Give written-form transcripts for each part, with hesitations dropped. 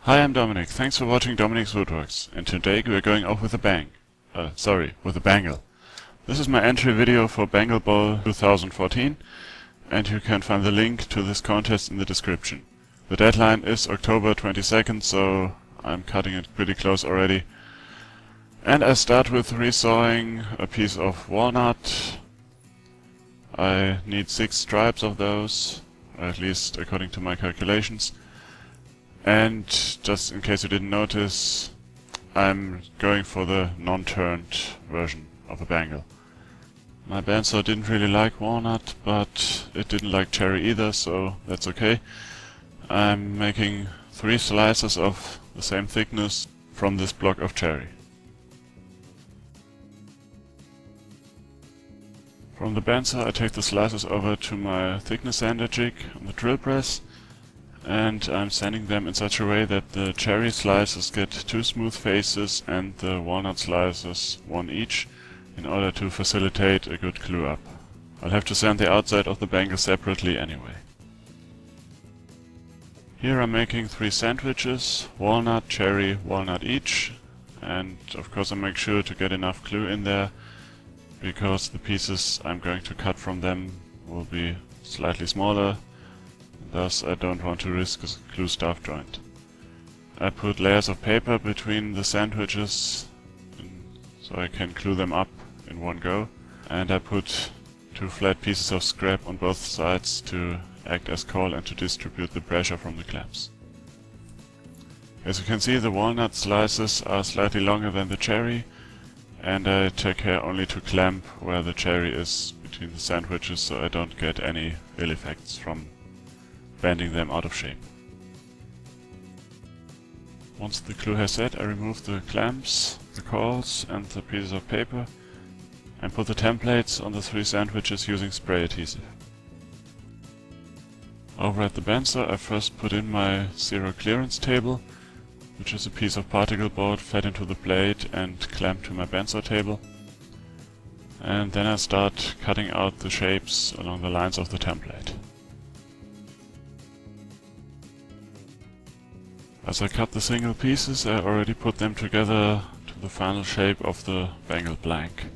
Hi, I'm Dominic. Thanks for watching Dominic's Woodworks, and today we are going off with a bang. With a bangle. This is my entry video for Bangle Bowl 2014, and you can find the link to this contest in the description. The deadline is October 22nd, so I'm cutting it pretty close already. And I start with resawing a piece of walnut. I need 6 stripes of those, at least according to my calculations. And just in case you didn't notice, I'm going for the non-turned version of a bangle. My bandsaw didn't really like walnut, but it didn't like cherry either, so that's okay. I'm making 3 slices of the same thickness from this block of cherry. From the bandsaw I take the slices over to my thickness sander jig on the drill press, and I'm sanding them in such a way that the cherry slices get 2 smooth faces and the walnut slices 1 each, in order to facilitate a good glue up. I'll have to sand the outside of the bangle separately anyway. Here I'm making 3 sandwiches, walnut, cherry, walnut each, and of course I make sure to get enough glue in there, because the pieces I'm going to cut from them will be slightly smaller. Thus I don't want to risk a glue staff joint. I put layers of paper between the sandwiches so I can glue them up in one go, and I put 2 flat pieces of scrap on both sides to act as cowl and to distribute the pressure from the clamps. As you can see, the walnut slices are slightly longer than the cherry, and I take care only to clamp where the cherry is between the sandwiches, so I don't get any ill effects from bending them out of shape. Once the glue has set, I remove the clamps, the cowls and the pieces of paper, and put the templates on the 3 sandwiches using spray adhesive. Over at the bandsaw I first put in my zero clearance table, which is a piece of particle board fed into the blade and clamped to my bandsaw table, and then I start cutting out the shapes along the lines of the template. As I cut the single pieces, I already put them together to the final shape of the bangle blank.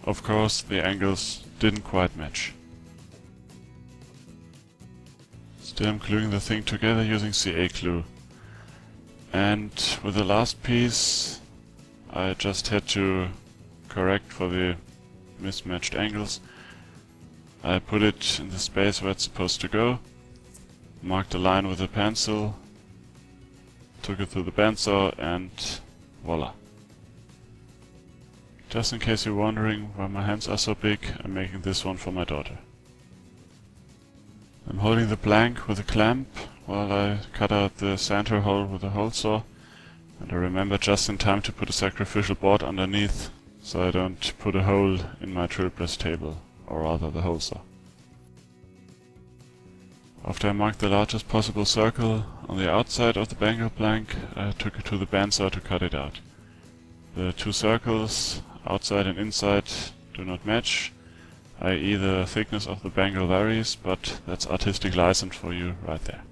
Of course, the angles didn't quite match. Still, I'm gluing the thing together using CA glue. And with the last piece, I just had to correct for the mismatched angles. I put it in the space where it's supposed to go, marked a line with a pencil, took it through the bandsaw, and voila. Just in case you're wondering why my hands are so big, I'm making this one for my daughter. I'm holding the blank with a clamp while I cut out the center hole with a hole saw, and I remember just in time to put a sacrificial board underneath so I don't put a hole in my drill press table, or rather the hole saw. After I marked the largest possible circle on the outside of the bangle blank, I took it to the bandsaw to cut it out. The 2 circles, outside and inside, do not match, i.e. the thickness of the bangle varies, but that's artistic license for you right there.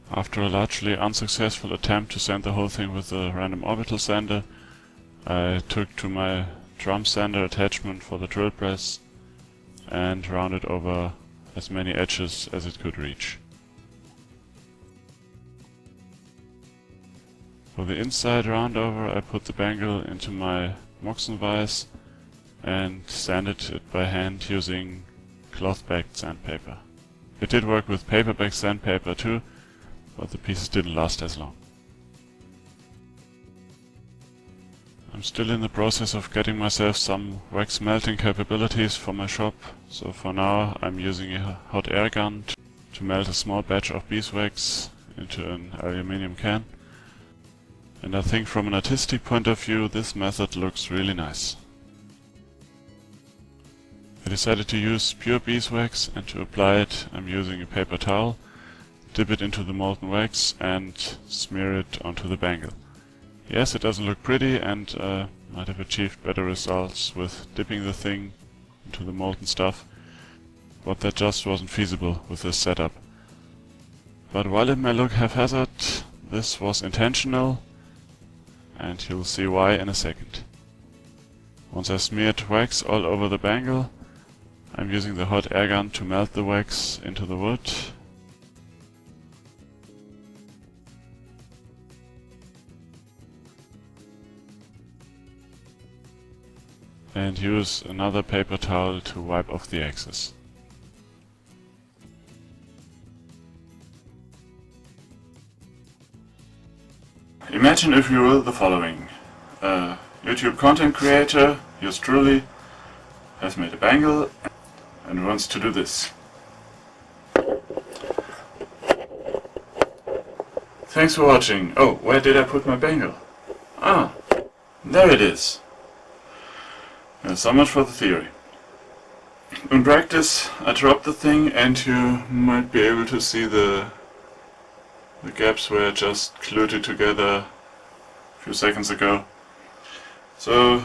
After a largely unsuccessful attempt to sand the whole thing with a random orbital sander, I took to my drum sander attachment for the drill press and rounded over as many edges as it could reach. For the inside roundover, I put the bangle into my Moxon vise and sanded it by hand using cloth-backed sandpaper. It did work with paper-backed sandpaper too, but the pieces didn't last as long. I'm still in the process of getting myself some wax melting capabilities for my shop, so for now I'm using a hot air gun to melt a small batch of beeswax into an aluminium can, and I think from an artistic point of view this method looks really nice. I decided to use pure beeswax, and to apply it I'm using a paper towel, dip it into the molten wax and smear it onto the bangle. Yes, it doesn't look pretty, and might have achieved better results with dipping the thing into the molten stuff, but that just wasn't feasible with this setup. But while it may look haphazard, this was intentional, and you'll see why in a second. Once I smeared wax all over the bangle, I'm using the hot air gun to melt the wax into the wood. And use another paper towel to wipe off the excess. Imagine, if you will, the following. A YouTube content creator, yours truly, has made a bangle and wants to do this. Thanks for watching. Oh, where did I put my bangle? Ah, there it is. So much for the theory. In practice, I dropped the thing and you might be able to see the gaps where I just glued it together a few seconds ago. So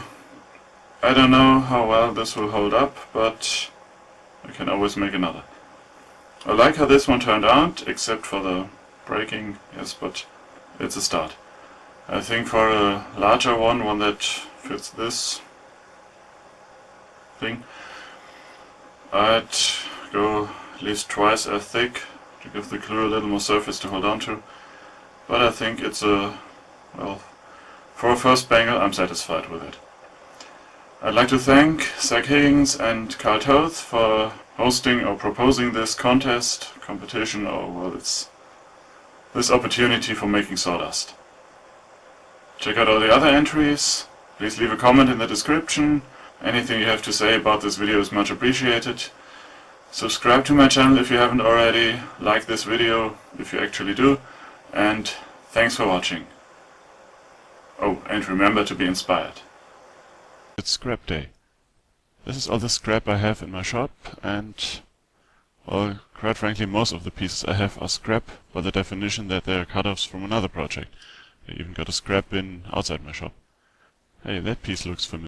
I don't know how well this will hold up, but I can always make another. I like how this one turned out, except for the breaking, yes, but it's a start. I think for a larger one that fits this thing, I'd go at least twice as thick to give the glue a little more surface to hold on to. But I think it's well, for a first bangle I'm satisfied with it. I'd like to thank Zach Higgins and Carl Toth for hosting or proposing this competition, or well, it's this opportunity for making sawdust. Check out all the other entries, please leave a comment in the description. Anything you have to say about this video is much appreciated. Subscribe to my channel if you haven't already, like this video if you actually do, and thanks for watching. Oh, and remember to be inspired. It's scrap day. This is all the scrap I have in my shop, and well, quite frankly, most of the pieces I have are scrap by the definition that they are cut-offs from another project. I even got a scrap bin outside my shop. Hey, that piece looks familiar.